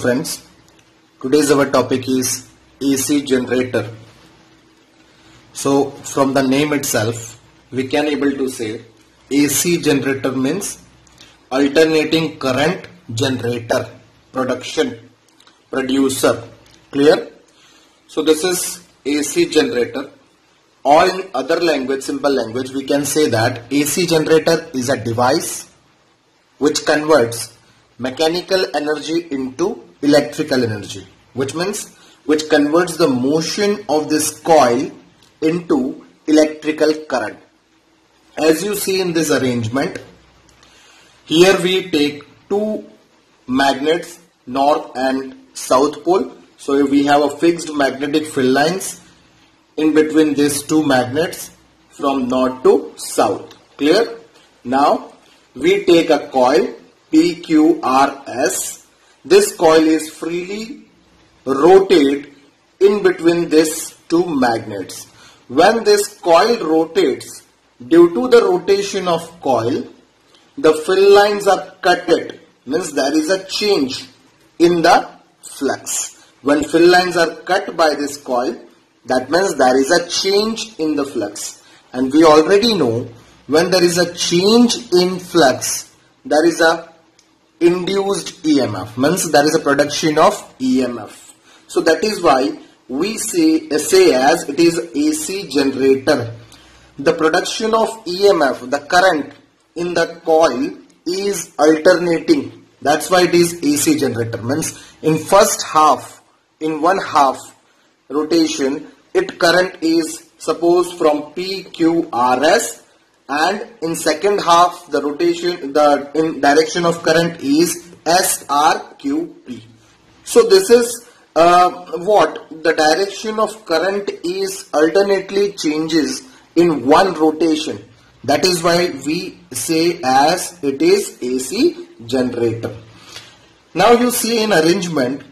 friends, today's our topic is AC generator. So from the name itself we can able to say AC generator means alternating current generator, producer. Clear? So this is AC generator, or in other language, simple language, we can say that AC generator is a device which converts mechanical energy into electrical energy, which means which converts the motion of this coil into electrical current. As you see in this arrangement, here we take two magnets, north and south pole. So we have a fixed magnetic field lines in between these two magnets from north to south. Clear? Now we take a coil PQRS. This coil is freely rotated in between these two magnets. When this coil rotates, due to the rotation of coil, the field lines are cutted, means there is a change in the flux. When field lines are cut by this coil, that means there is a change in the flux. And we already know when there is a change in flux, there is a induced EMF, means there is a production of EMF. So that is why we say as it is AC generator. The production of EMF, the current in the coil is alternating. That's why it is AC generator. Means in first half, in one half rotation, it current is suppose from PQRS, and in second half the rotation, the in direction of current is SRQP. So this is what the direction of current is alternately changes in one rotation. That is why we say as it is AC generator. Now you see in arrangement,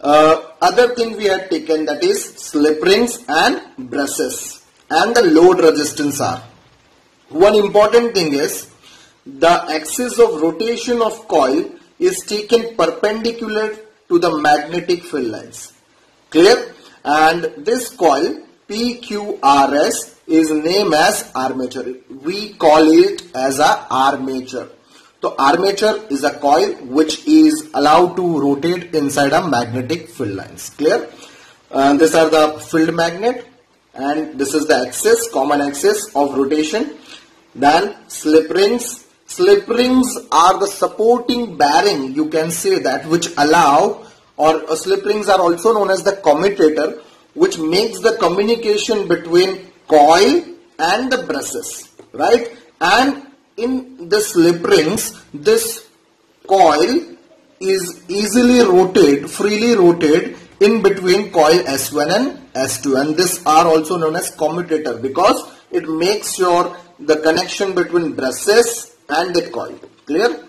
other thing we had taken, that is slip rings and brushes and the load resistance R. One important thing is the axis of rotation of coil is taken perpendicular to the magnetic field lines. Clear? And this coil PQRS is named as armature. We call it as a armature. So armature is a coil which is allowed to rotate inside a magnetic field lines. Clear? These are the field magnet and this is the axis, common axis of rotation. Then slip rings. Slip rings are the supporting bearing, you can say that, which allow, or slip rings are also known as the commutator, which makes the communication between coil and the brushes, right? And in the slip rings, this coil is easily rotated, freely rotated in between coil S1 and S2, and this are also known as commutator because it makes sure the connection between brushes and the coil. Clear?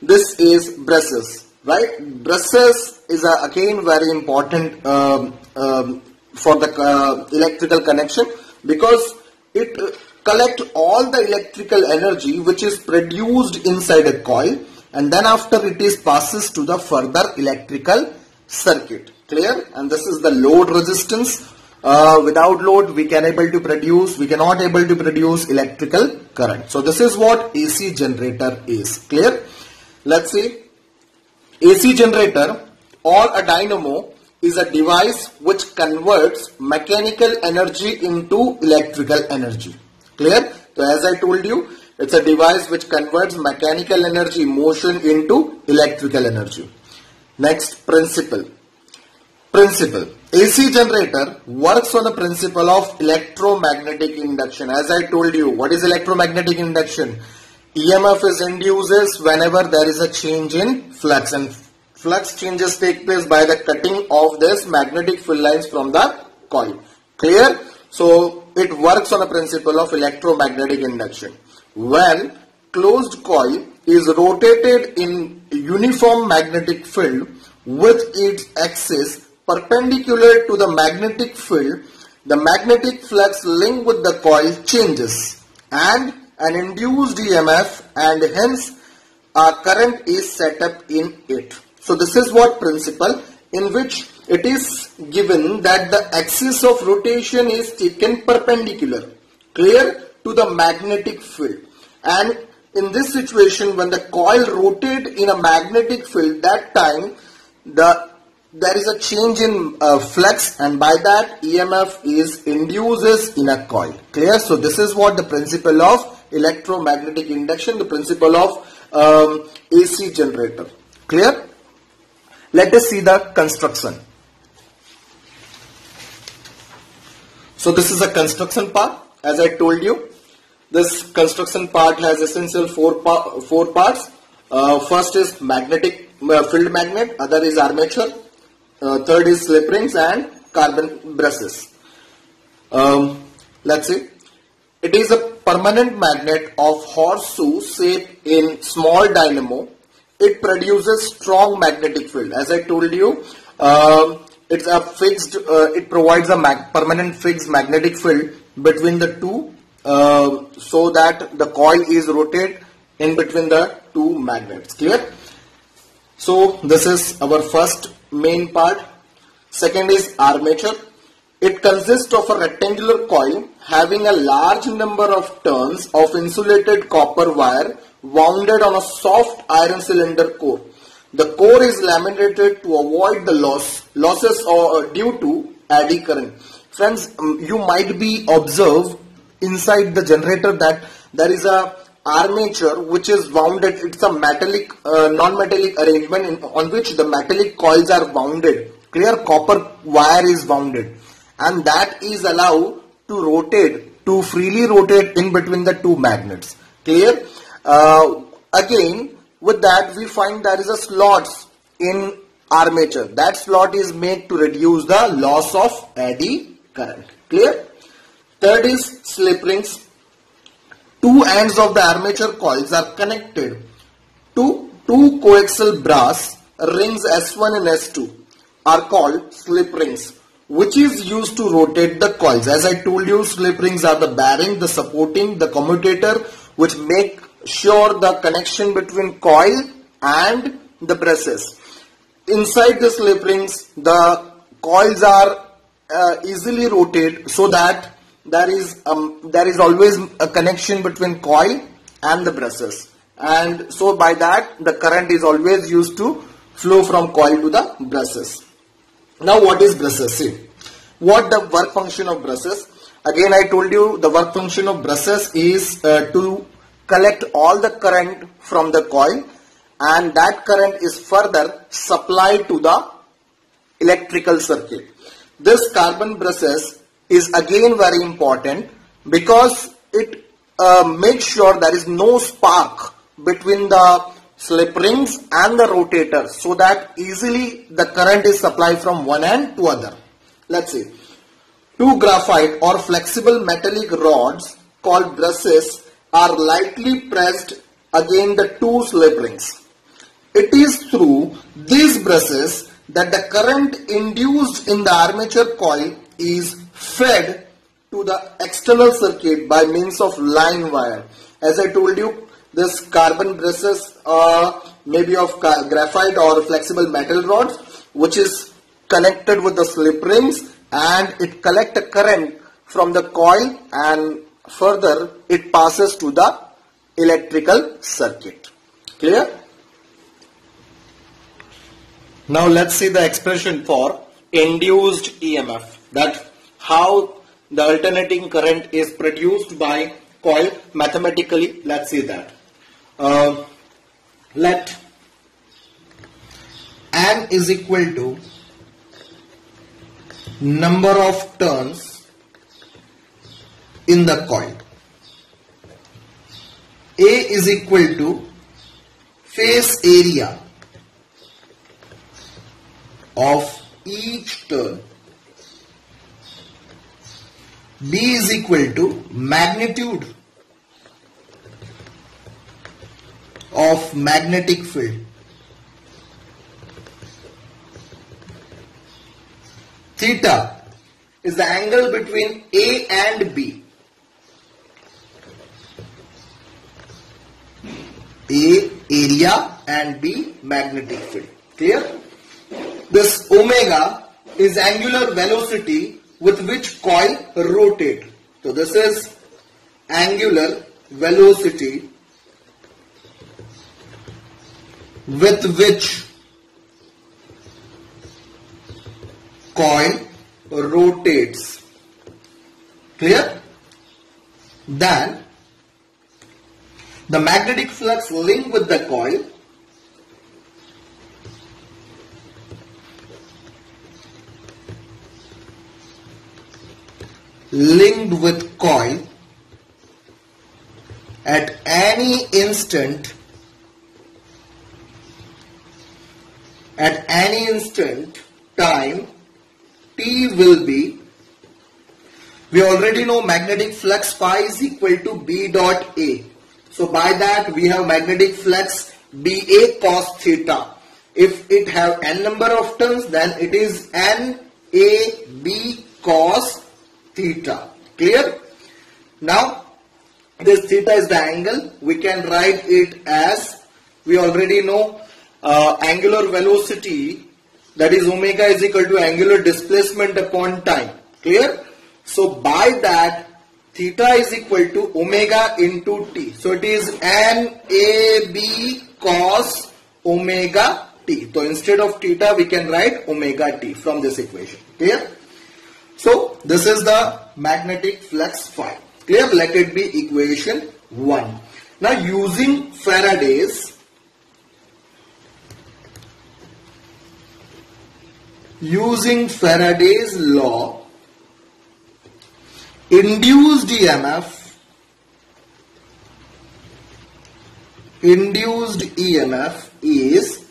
This is brushes, right? Brushes is again very important for the electrical connection because it collect all the electrical energy which is produced inside a coil, and then after it is passes to the further electrical circuit. Clear? And this is the load resistance. Without load we cannot able to produce electrical current. So this is what AC generator is. Clear? Let's see. AC generator or a dynamo is a device which converts mechanical energy into electrical energy. Clear? So as I told you, it's a device which converts mechanical energy, motion, into electrical energy. Next, principle. AC generator works on the principle of electromagnetic induction. As I told you, what is electromagnetic induction? EMF is induces whenever there is a change in flux, and flux changes take place by the cutting of this magnetic field lines from the coil. Clear? So it works on a principle of electromagnetic induction. When closed coil is rotated in uniform magnetic field with its axis perpendicular to the magnetic field, the magnetic flux linked with the coil changes and an induced EMF, and hence a current is set up in it. So this is what principle in which it is given that the axis of rotation is taken perpendicular, clear, to the magnetic field. And in this situation, when the coil rotates in a magnetic field, that time there is a change in flux, and by that EMF is induces in a coil. Clear? So this is what the principle of electromagnetic induction, the principle of AC generator. Clear? Let us see the construction. So this is a construction part. As I told you, this construction part has essential four parts. First is magnetic field magnet, other is armature, third is slip rings and carbon brushes. Let's see. It is a permanent magnet of horseshoe shape in small dynamo. It produces strong magnetic field. As I told you, it's a fixed. It provides a permanent fixed magnetic field between the two, so that the coil is rotated in between the two magnets. Clear? So this is our first main part. Second is armature. It consists of a rectangular coil having a large number of turns of insulated copper wire wounded on a soft iron cylinder core. The core is laminated to avoid the losses due to eddy current. Friends, you might be observed inside the generator that there is a armature which is wounded. It's a metallic, non-metallic arrangement on which the metallic coils are wounded. Clear? Copper wire is wounded, and that is allowed to rotate, to freely rotate in between the two magnets. Clear? Again, with that we find there is a slots in armature. That slot is made to reduce the loss of eddy current. Clear? Third is slip rings. Two ends of the armature coils are connected to two coaxial brass rings S1 and S2 are called slip rings, which is used to rotate the coils. As I told you, slip rings are the bearing, the supporting, the commutator, which make sure the connection between coil and the brushes. Inside the slip rings, the coils are easily rotated, so that there is always a connection between coil and the brushes, and so by that the current is always used to flow from coil to the brushes. Now what is brushes? See, what the work function of brushes? Again, I told you the work function of brushes is to collect all the current from the coil, and that current is further supplied to the electrical circuit. This carbon brushes is again very important because it makes sure there is no spark between the slip rings and the rotator, so that easily the current is supplied from one end to other. Let's see. Two graphite or flexible metallic rods called brushes are lightly pressed against the two slip rings. It is through these brushes that the current induced in the armature coil is fed to the external circuit by means of line wire. As I told you, this carbon brushes may be of graphite or flexible metal rods, which is connected with the slip rings, and it collects a current from the coil and further it passes to the electrical circuit. Clear? Now let's see the expression for induced EMF, that how the alternating current is produced by coil mathematically. Let's see that. Let N is equal to number of turns in the coil. A is equal to face area of each turn. B is equal to magnitude of magnetic field. Theta is the angle between A and B. A area and B magnetic field. Clear? This omega is angular velocity with which coil rotate. So this is angular velocity with which coil rotates. Clear? Then the magnetic flux linked with the coil at any instant time t will be, we already know magnetic flux phi is equal to B dot A. So by that we have magnetic flux BA cos theta. If it have n number of turns, then it is NAB cos theta. Clear? Now this theta is the angle. We can write it as, we already know angular velocity, that is omega is equal to angular displacement upon time. Clear? So by that theta is equal to omega into t. So it is NAB cos omega t. So instead of theta we can write omega t from this equation. Clear? So this is the magnetic flux phi. Clear? Let it be equation 1. Now using Faraday's law, induced EMF is,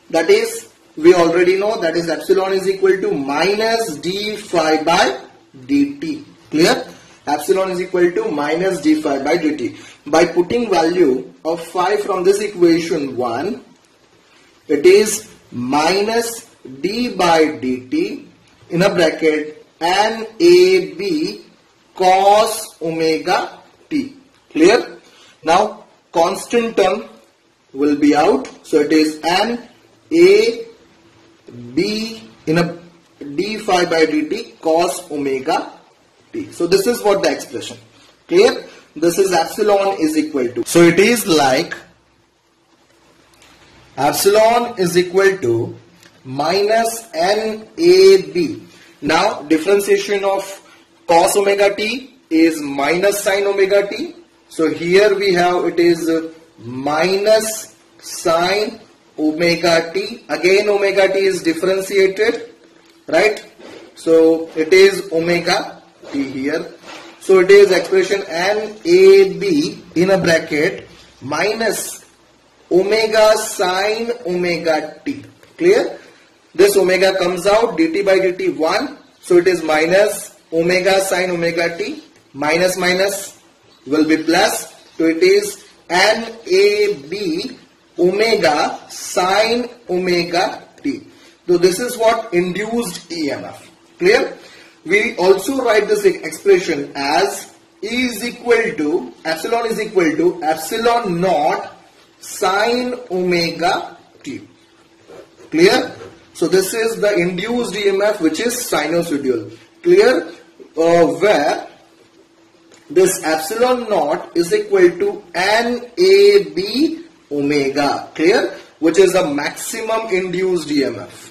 that is, we already know, that is epsilon is equal to minus d phi by dt. Clear? Epsilon is equal to minus d phi by dt. By putting value of phi from this equation 1, it is minus d by dt in a bracket NAB cos omega t. Clear? Now constant term will be out. So it is NAB in a d phi by dt cos omega t. So this is what the expression. Clear? This is epsilon is equal to. So it is like epsilon is equal to minus NAB. Now differentiation of cos omega t is minus sin omega t. So here we have, it is minus sin omega t. Again omega t is differentiated, right? So it is omega t here. So it is expression NAB in a bracket minus omega sin omega t. Clear? This omega comes out, dt by dt 1. So it is minus omega sin omega t. Minus minus will be plus. So it is NAB omega sin omega t. So this is what induced EMF. Clear? We also write this expression as E is equal to, epsilon is equal to epsilon naught sin omega t. Clear? So this is the induced EMF, which is sinusoidal. Clear? Where this epsilon naught is equal to NAB omega. Clear? Which is the maximum induced EMF.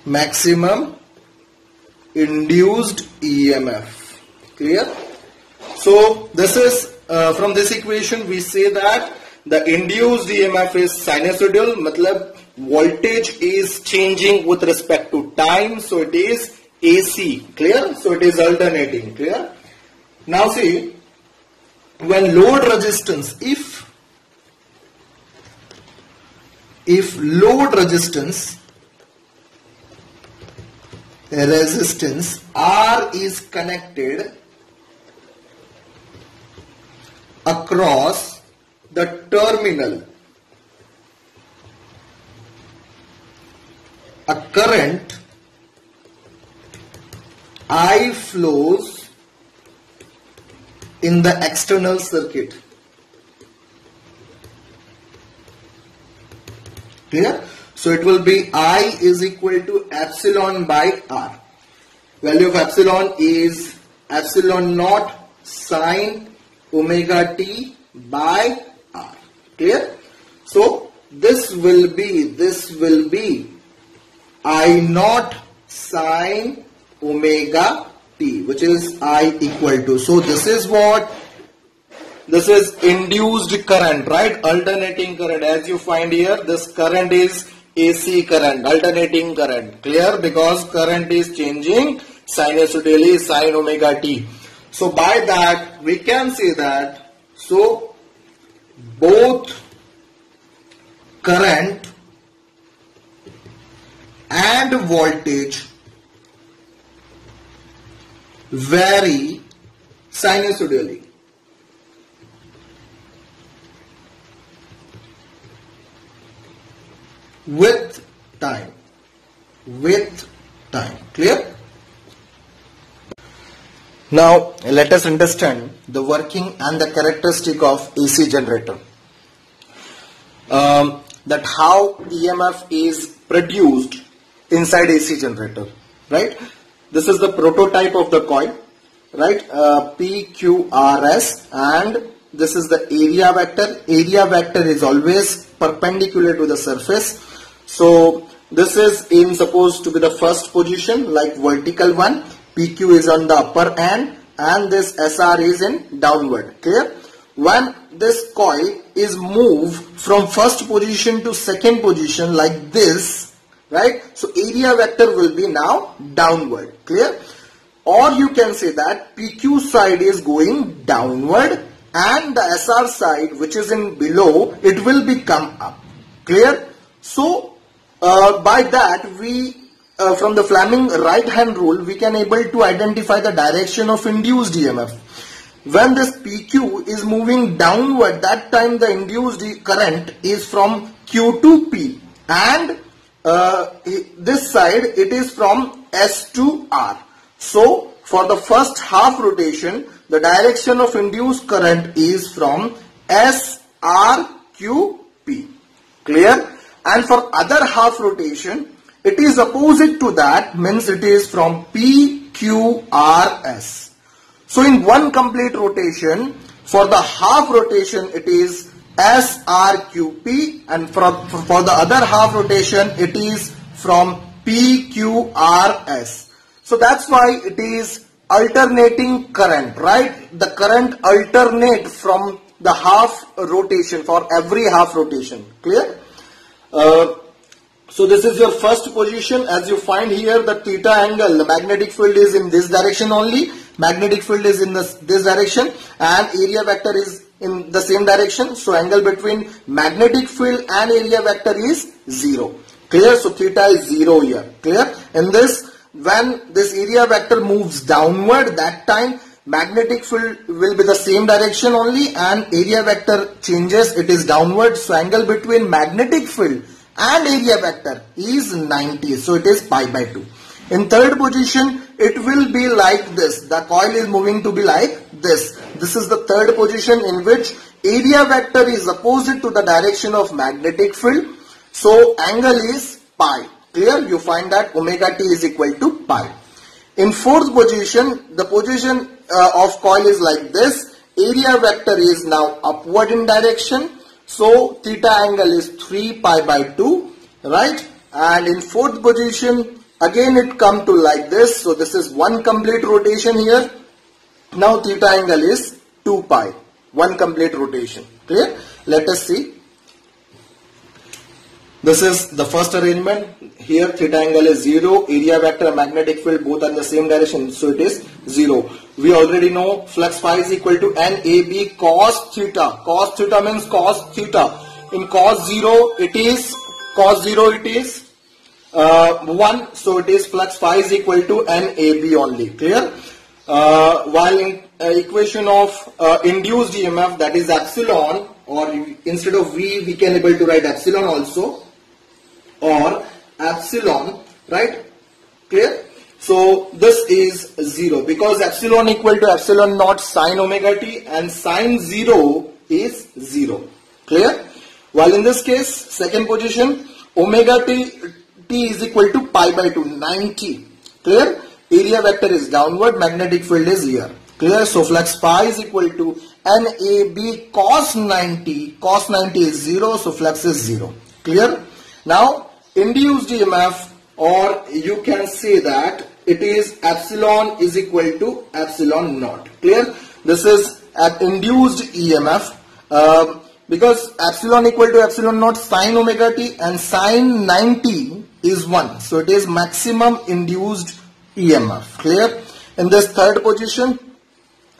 Maximum induced EMF. Clear? So this is from this equation we say that the induced EMF is sinusoidal, matlab voltage is changing with respect to time, so it is AC. Clear? So it is alternating. Clear? Now see, when load resistance, if load resistance R is connected across the terminal, a current I flows in the external circuit. Clear? So it will be I is equal to epsilon by R. Value of epsilon is epsilon naught sine omega t by R. Clear? So this will be I naught sine omega t, which is I equal to. So this is what? This is induced current, right? Alternating current. As you find here, this current is AC current, alternating current. Clear? Because current is changing sinusoidally sine omega t. So by that we can say that, so both current and voltage vary sinusoidally. With time. Clear? Now let us understand the working and the characteristic of AC generator. That how EMF is produced inside AC generator, right? This is the prototype of the coil, right? PQRS, and this is the area vector. Area vector is always perpendicular to the surface. So this is in supposed to be the first position, like vertical one. PQ is on the upper end and this SR is in downward. Clear? When this coil is moved from first position to second position like this, right? So area vector will be now downward. Clear? Or you can say that PQ side is going downward and the SR side, which is in below, it will become up. Clear? So by that we from the Fleming right hand rule we can able to identify the direction of induced EMF. When this PQ is moving downward, that time the induced current is from Q to P, and this side it is from S to R. So for the first half rotation, the direction of induced current is from S R Q P. Clear? And for other half rotation, it is opposite to that, means it is from P Q R S. So in one complete rotation, for the half rotation it is S R Q P, and for the other half rotation it is from P Q R S. So that's why it is alternating current, right? The current alternate from the half rotation for every half rotation. Clear? So this is your first position. As you find here, the theta angle, the magnetic field is in this direction only. Magnetic field is in this direction and area vector is in the same direction. So angle between magnetic field and area vector is 0. Clear? So theta is 0 here. Clear? In this, when this area vector moves downward, that time magnetic field will be the same direction only and area vector changes, it is downward. So angle between magnetic field and area vector is 90. So it is pi by 2. In third position, it will be like this. The coil is moving to be like this. This is the third position in which area vector is opposite to the direction of magnetic field. So angle is pi. Clear? You find that omega t is equal to pi. In fourth position, the position of coil is like this. Area vector is now upward in direction. So theta angle is 3 pi by 2, right? And in fourth position, again it come to like this. So this is one complete rotation here. Now theta angle is 2 pi, one complete rotation. Clear? Let us see. This is the first arrangement. Here theta angle is 0, area vector and magnetic field both are in the same direction, so it is 0. We already know flux phi is equal to NAB cos theta. Cos theta means cos theta. In cos 0 it is 1, so it is flux phi is equal to NAB only. Clear? While in equation of induced EMF, that is epsilon, or instead of V we can able to write epsilon also, or epsilon, right? Clear? So this is 0 because epsilon equal to epsilon naught sine omega t and sine 0 is 0. Clear? While in this case, second position, Omega t is equal to pi by 2, 90. Clear? Area vector is downward, magnetic field is here. Clear? So flux phi is equal to NAB cos 90. Cos 90 is 0, so flux is 0. Clear? Now, induced EMF, or you can say that it is epsilon is equal to epsilon naught. Clear? This is an induced EMF because epsilon equal to epsilon naught sin omega t, and sin 90 is 1. So it is maximum induced EMF. Clear? In this third position,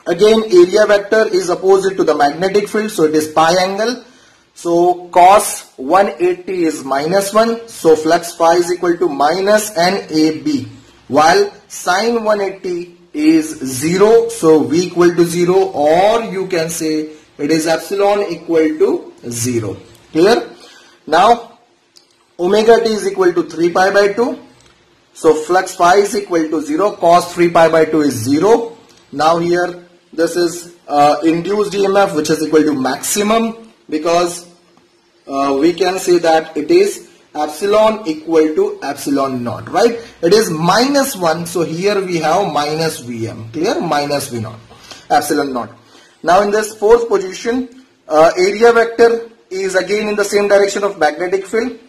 again area vector is opposite to the magnetic field, so it is pi angle. So cos 180 is minus 1, so flux phi is equal to minus NAB, while sin 180 is 0, so V equal to 0, or you can say it is epsilon equal to 0. Clear? Now omega t is equal to 3 pi by 2, so flux phi is equal to 0, cos 3 pi by 2 is 0. Now here this is induced EMF, which is equal to maximum, because we can say that it is epsilon equal to epsilon naught, right? It is minus 1, so here we have minus Vm. Clear? Minus V naught, epsilon naught. Now in this fourth position, area vector is again in the same direction of magnetic field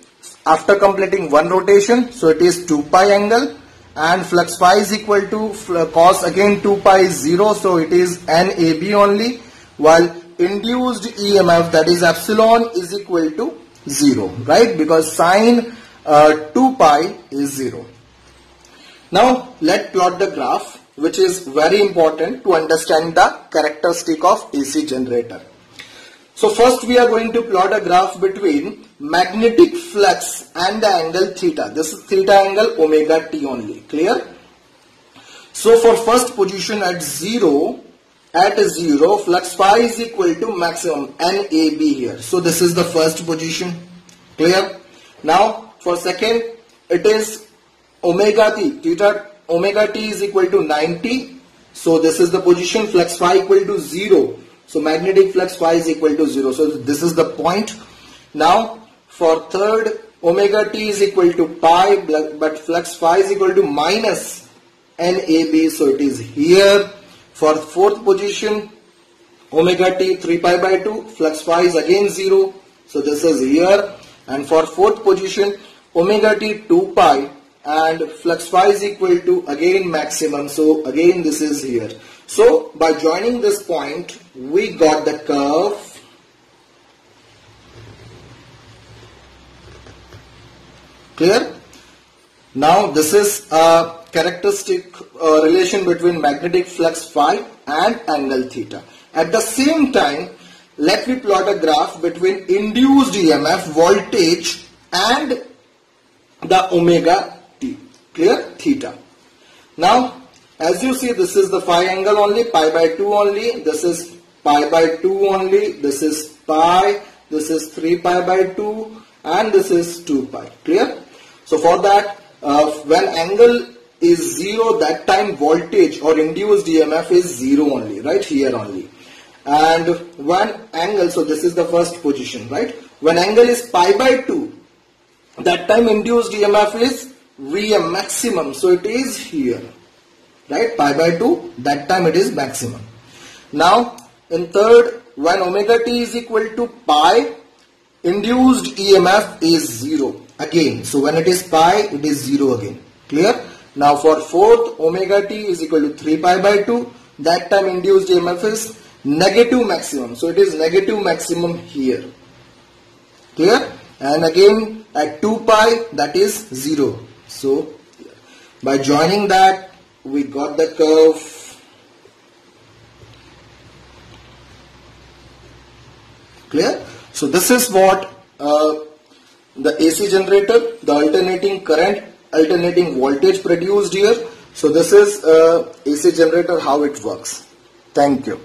after completing one rotation, so it is 2 pi angle, and flux phi is equal to cos again 2 pi is 0, so it is NAB only, while induced EMF, that is epsilon, is equal to 0, right? Because sin 2 pi is 0. Now let's plot the graph, which is very important to understand the characteristic of AC generator. So first we are going to plot a graph between magnetic flux and the angle theta. This is theta angle omega t only. Clear? So for first position at 0, flux phi is equal to maximum NAB here. So this is the first position. Clear? Now for second, it is omega t, theta omega t is equal to 90. So this is the position, flux phi equal to 0. So magnetic flux phi is equal to 0. So this is the point. Now for third, omega t is equal to pi, but flux phi is equal to minus NAB. So it is here. For fourth position, omega t 3 pi by 2, flux phi is again 0. So this is here. And for fourth position, omega t 2 pi and flux phi is equal to again maximum. So again this is here. So by joining this point, we got the curve clear. Now this is a characteristic relation between magnetic flux phi and angle theta. At the same time, let me plot a graph between induced EMF, voltage, and the omega t. Clear? Theta. Now as you see, this is the phi angle only, pi by 2 only, this is pi by 2 only, this is pi, this is 3 pi by 2, and this is 2 pi. Clear? So for that, when angle is 0, that time voltage or induced EMF is 0 only, right? Here only. And when angle, so this is the first position, right? When angle is pi by 2, that time induced EMF is Vm maximum, so it is here, right? Pi by 2, that time it is maximum. Now in third, when omega t is equal to pi, induced EMF is 0 again. So when it is pi, it is 0 again. Clear? Now for fourth, omega t is equal to 3 pi by 2, that time induced EMF is negative maximum. So it is negative maximum here. Clear? And again at 2 pi, that is 0. So by joining that, we got the curve. Clear? So this is what the AC generator, the alternating current, alternating voltage produced here. So this is AC generator, how it works. Thank you.